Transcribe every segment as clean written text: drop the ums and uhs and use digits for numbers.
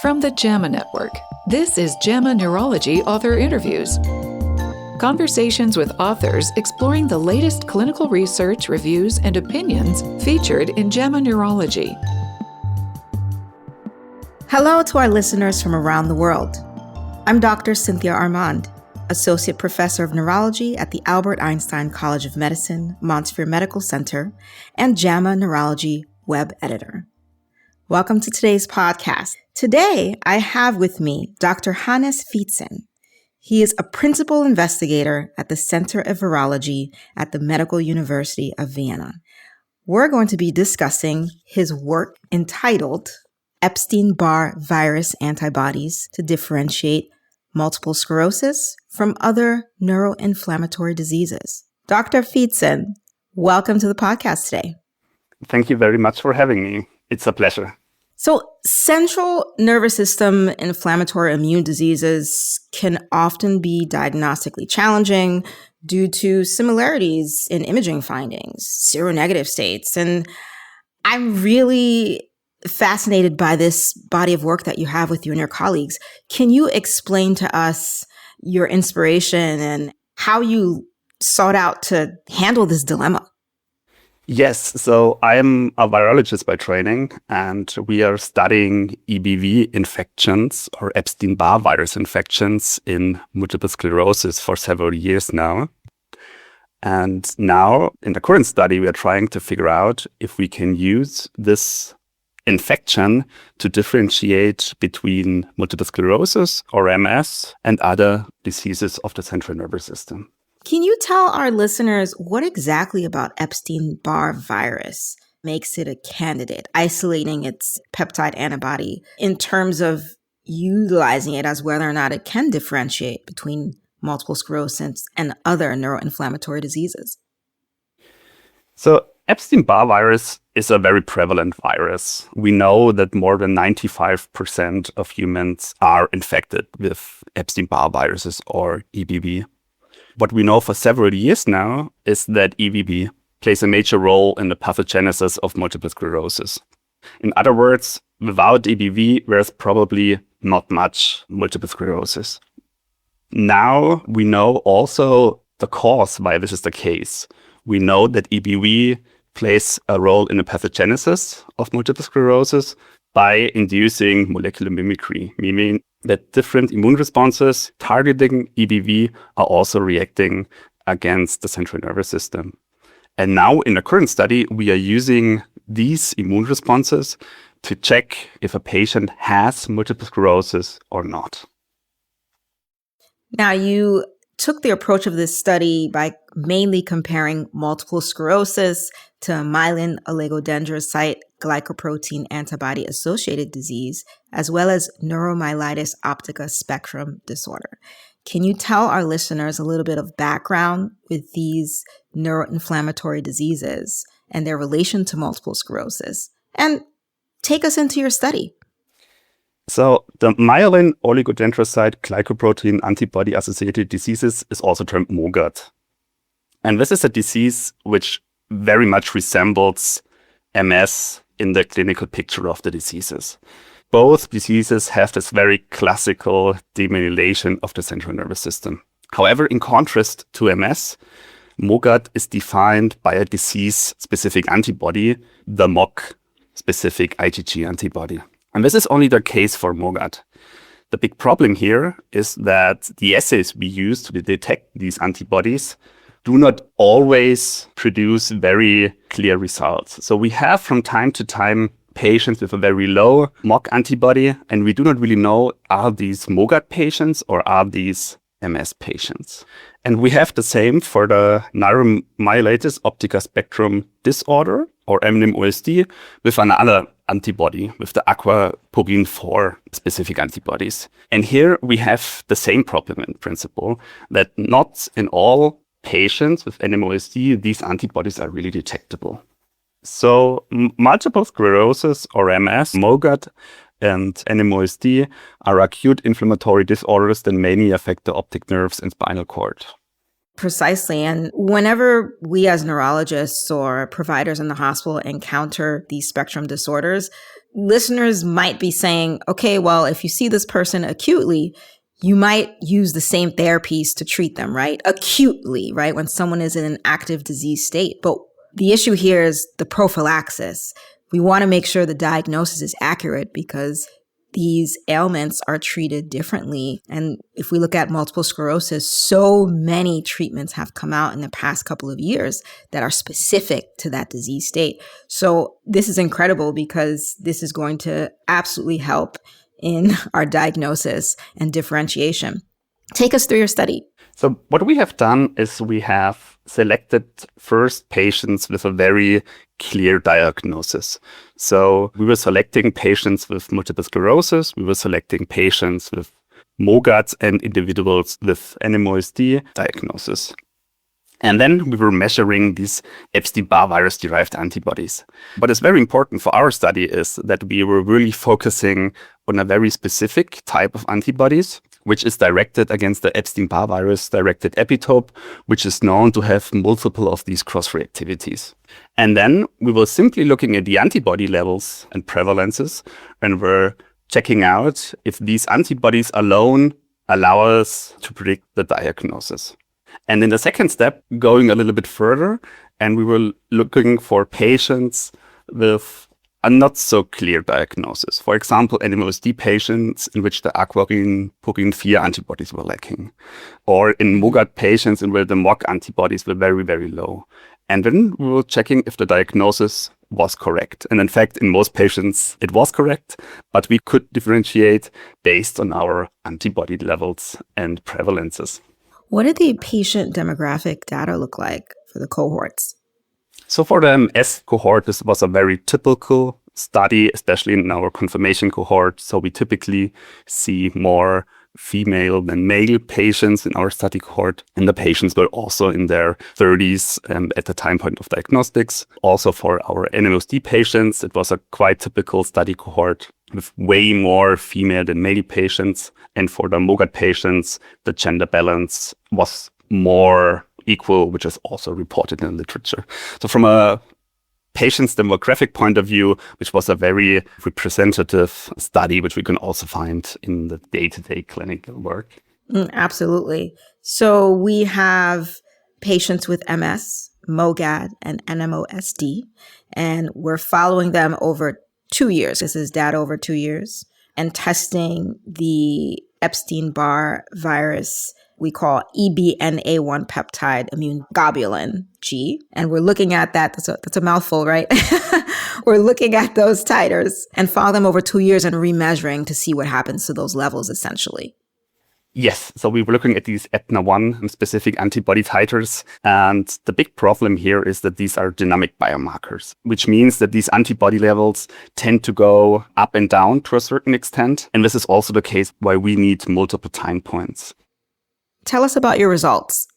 From the JAMA Network, this is JAMA Neurology Author Interviews. Conversations with authors exploring the latest clinical research, reviews, and opinions featured in JAMA Neurology. Hello to our listeners from around the world. I'm Dr. Cynthia Armand, Associate Professor of Neurology at the Albert Einstein College of Medicine, Montefiore Medical Center, and JAMA Neurology Web Editor. Welcome to today's podcast. Today, I have with me Dr. Hannes Vietzen. He is a principal investigator at the Center of Virology at the Medical University of Vienna. We're going to be discussing his work entitled Epstein-Barr virus antibodies to differentiate multiple sclerosis from other neuroinflammatory diseases. Dr. Vietzen, welcome to the podcast today. Thank you very much for having me. It's a pleasure. So, central nervous system inflammatory immune diseases can often be diagnostically challenging due to similarities in imaging findings, seronegative states. And I'm really fascinated by this body of work that you have with you and your colleagues. Can you explain to us your inspiration and how you sought out to handle this dilemma? Yes, so I'm a virologist by training, and we are studying EBV infections or Epstein-Barr virus infections in multiple sclerosis for several years now. And now, in the current study, we are trying to figure out if we can use this infection to differentiate between multiple sclerosis or MS and other diseases of the central nervous system. Can you tell our listeners what exactly about Epstein-Barr virus makes it a candidate, isolating its peptide antibody in terms of utilizing it as whether or not it can differentiate between multiple sclerosis and other neuroinflammatory diseases? So Epstein-Barr virus is a very prevalent virus. We know that more than 95% of humans are infected with Epstein-Barr viruses or EBV. What we know for several years now is that EBV plays a major role in the pathogenesis of multiple sclerosis. In other words, without EBV, there's probably not much multiple sclerosis. Now we know also the cause why this is the case. We know that EBV plays a role in the pathogenesis of multiple sclerosis by inducing molecular mimicry, meaning that different immune responses targeting EBV are also reacting against the central nervous system. And now in the current study, we are using these immune responses to check if a patient has multiple sclerosis or not. Now, you took the approach of this study by mainly comparing multiple sclerosis to myelin oligodendrocyte glycoprotein antibody-associated disease, as well as neuromyelitis optica spectrum disorder. Can you tell our listeners a little bit of background with these neuroinflammatory diseases and their relation to multiple sclerosis? And take us into your study. So the myelin oligodendrocyte glycoprotein antibody-associated diseases is also termed MOGAD. And this is a disease which very much resembles MS in the clinical picture of the diseases. Both diseases have this very classical demyelination of the central nervous system. However, in contrast to MS, MOGAD is defined by a disease-specific antibody, the MOG-specific IgG antibody. And this is only the case for MOGAD. The big problem here is that the assays we use to detect these antibodies do not always produce very clear results. So we have from time to time patients with a very low MOG antibody, and we do not really know, are these MOGAD patients or are these MS patients? And we have the same for the neuromyelitis optica spectrum disorder, or NMOSD, with another antibody, with the aquaporin 4 specific antibodies. And here we have the same problem in principle, that not in all patients with NMOSD, these antibodies are really detectable. So multiple sclerosis or MS, MOGAD, and NMOSD are acute inflammatory disorders that mainly affect the optic nerves and spinal cord. Precisely. And whenever we as neurologists or providers in the hospital encounter these spectrum disorders, listeners might be saying, okay, well, if you see this person acutely, you might use the same therapies to treat them, right? Acutely, right? When someone is in an active disease state. But the issue here is the prophylaxis. We want to make sure the diagnosis is accurate because these ailments are treated differently. And if we look at multiple sclerosis, so many treatments have come out in the past couple of years that are specific to that disease state. So this is incredible because this is going to absolutely help in our diagnosis and differentiation. Take us through your study. So what we have done is we have selected first patients with a very clear diagnosis. So we were selecting patients with multiple sclerosis, we were selecting patients with MOGAD and individuals with NMOSD diagnosis. And then we were measuring these Epstein-Barr virus-derived antibodies. What is very important for our study is that we were really focusing on a very specific type of antibodies, which is directed against the Epstein-Barr virus-directed epitope, which is known to have multiple of these cross-reactivities. And then we were simply looking at the antibody levels and prevalences, and we're checking out if these antibodies alone allow us to predict the diagnosis. And in the second step, going a little bit further, and we were looking for patients with a not so clear diagnosis. For example, NMOSD patients in which the aquarin purine 4 antibodies were lacking, or in MOGAD patients in where the MOG antibodies were very, very low. And then we were checking if the diagnosis was correct. And in fact, in most patients, it was correct, but we could differentiate based on our antibody levels and prevalences. What did the patient demographic data look like for the cohorts? So for the MS cohort, this was a very typical study, especially in our confirmation cohort. So we typically see more female than male patients in our study cohort. And the patients were also in their 30s at the time point of diagnostics. Also for our NMOSD patients, it was a quite typical study cohort with way more female than male patients. And for the MOGAD patients, the gender balance was more equal, which is also reported in the literature. So from a patient's demographic point of view, which was a very representative study, which we can also find in the day-to-day clinical work. Absolutely. So we have patients with MS, MOGAD, and NMOSD, and we're following them over 2 years. This is data over 2 years, and testing the Epstein-Barr virus we call EBNA1 peptide immune globulin G. And we're looking at that. That's a mouthful, right? We're looking at those titers and follow them over 2 years and remeasuring to see what happens to those levels, essentially. Yes. So we were looking at these EBNA1 specific antibody titers. And the big problem here is that these are dynamic biomarkers, which means that these antibody levels tend to go up and down to a certain extent. And this is also the case why we need multiple time points. Tell us about your results.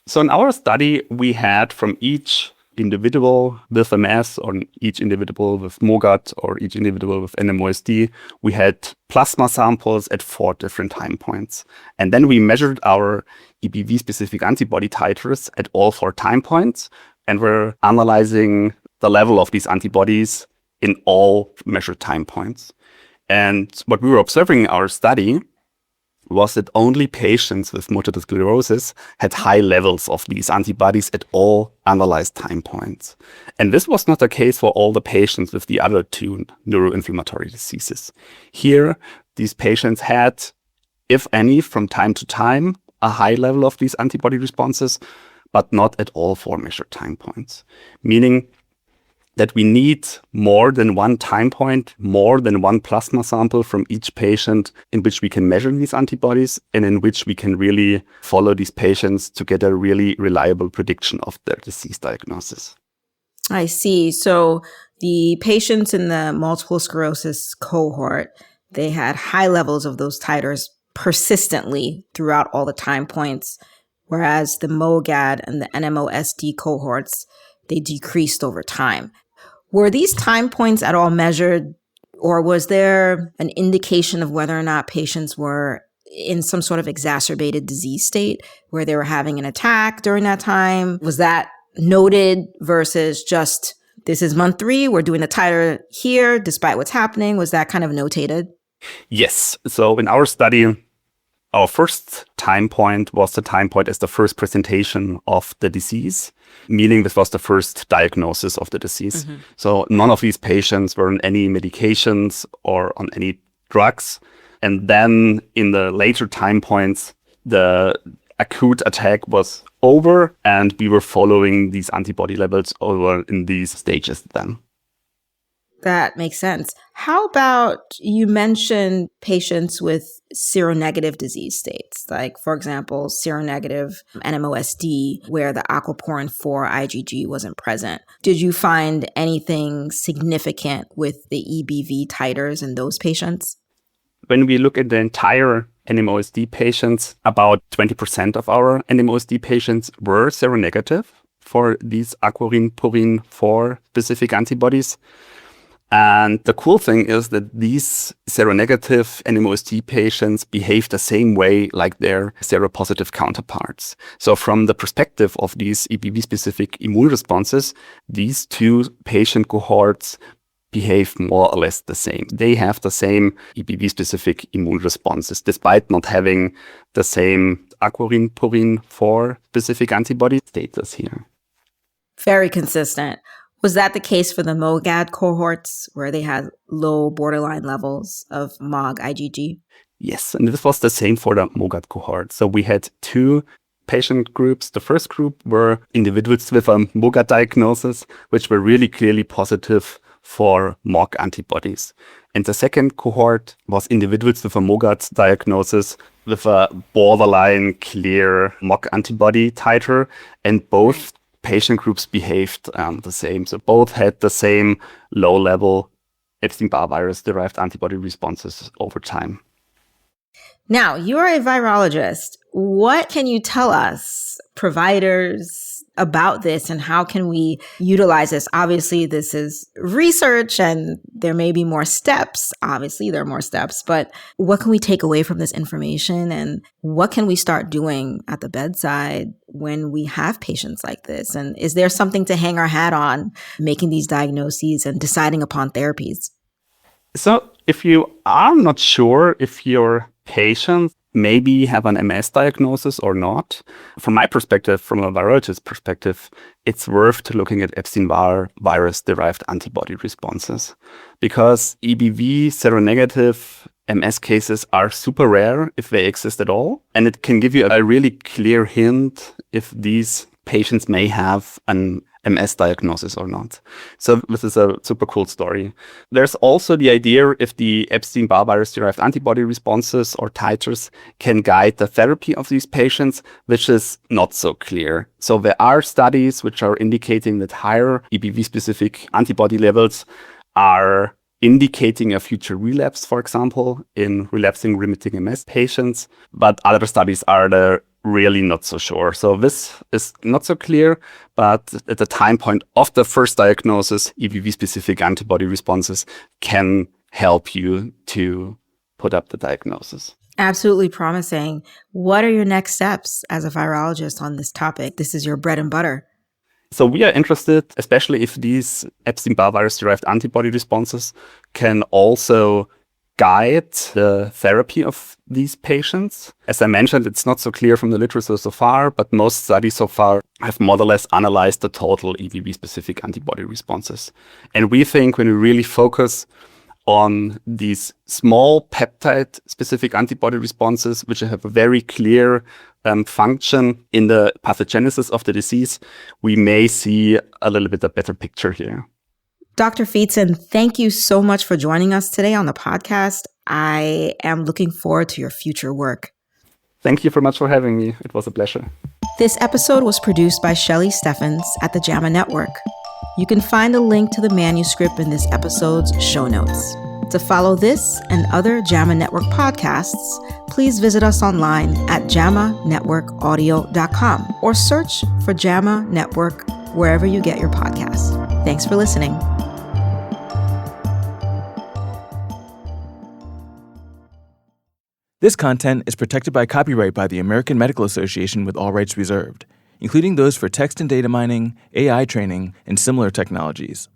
So in our study, we had from each individual with MS or each individual with MOGAD or each individual with NMOSD, we had plasma samples at 4 different time points. And then we measured our EBV-specific antibody titers at all 4 time points, and we're analyzing the level of these antibodies in all measured time points. And what we were observing in our study was that only patients with multiple sclerosis had high levels of these antibodies at all analyzed time points. And this was not the case for all the patients with the other 2 neuroinflammatory diseases. Here, these patients had, if any, from time to time, a high level of these antibody responses, but not at all 4 measured time points, meaning that we need more than 1 time point, more than 1 plasma sample from each patient in which we can measure these antibodies and in which we can really follow these patients to get a really reliable prediction of their disease diagnosis. I see. So the patients in the multiple sclerosis cohort, they had high levels of those titers persistently throughout all the time points, whereas the MOGAD and the NMOSD cohorts, they decreased over time. Were these time points at all measured, or was there an indication of whether or not patients were in some sort of exacerbated disease state where they were having an attack during that time? Was that noted versus just, this is month 3, we're doing the titer here despite what's happening? Was that kind of notated? Yes. So in our study, our first time point was the time point as the first presentation of the disease, meaning this was the first diagnosis of the disease. Mm-hmm. So none of these patients were on any medications or on any drugs. And then in the later time points, the acute attack was over and we were following these antibody levels over in these stages then. That makes sense. How about, you mentioned patients with seronegative disease states, like, for example, seronegative NMOSD, where the aquaporin 4 IgG wasn't present. Did you find anything significant with the EBV titers in those patients? When we look at the entire NMOSD patients, about 20% of our NMOSD patients were seronegative for these aquaporin 4 specific antibodies. And the cool thing is that these seronegative NMOSD patients behave the same way like their seropositive counterparts. So from the perspective of these EBV-specific immune responses, these two patient cohorts behave more or less the same. They have the same EBV-specific immune responses, despite not having the same aquaporin 4 specific antibody status here. Very consistent. Was that the case for the MOGAD cohorts where they had low borderline levels of MOG IgG? Yes, and this was the same for the MOGAD cohort. So we had 2 patient groups. The first group were individuals with a MOGAD diagnosis, which were really clearly positive for MOG antibodies. And the second cohort was individuals with a MOGAD diagnosis with a borderline clear MOG antibody titer, and both patient groups behaved the same. So both had the same low-level Epstein-Barr virus-derived antibody responses over time. Now, you're a virologist. What can you tell us, providers, about this, and how can we utilize this? Obviously, this is research and there may be more steps. Obviously, there are more steps, but what can we take away from this information, and what can we start doing at the bedside when we have patients like this? And is there something to hang our hat on making these diagnoses and deciding upon therapies? So if you are not sure if your patient maybe have an MS diagnosis or not, from my perspective, from a virologist perspective, it's worth looking at Epstein-Barr virus-derived antibody responses, because EBV seronegative MS cases are super rare if they exist at all. And it can give you a really clear hint if these patients may have an MS diagnosis or not. So this is a super cool story. There's also the idea if the Epstein-Barr virus-derived antibody responses or titers can guide the therapy of these patients, which is not so clear. So there are studies which are indicating that higher EBV-specific antibody levels are indicating a future relapse, for example, in relapsing remitting MS patients, but other studies are really not so sure. So this is not so clear, but at the time point of the first diagnosis, EBV-specific antibody responses can help you to put up the diagnosis. Absolutely promising. What are your next steps as a virologist on this topic? This is your bread and butter. So we are interested, especially if these Epstein-Barr virus-derived antibody responses can also guide the therapy of these patients. As I mentioned, it's not so clear from the literature so far, but most studies so far have more or less analyzed the total EBV-specific antibody responses. And we think when we really focus on these small peptide-specific antibody responses, which have a very clear function in the pathogenesis of the disease, we may see a little bit a better picture here. Dr. Vietzen, thank you so much for joining us today on the podcast. I am looking forward to your future work. Thank you very much for having me. It was a pleasure. This episode was produced by Shelley Steffens at the JAMA Network. You can find a link to the manuscript in this episode's show notes. To follow this and other JAMA Network podcasts, please visit us online at jamanetworkaudio.com or search for JAMA Network wherever you get your podcasts. Thanks for listening. This content is protected by copyright by the American Medical Association with all rights reserved, including those for text and data mining, AI training, and similar technologies.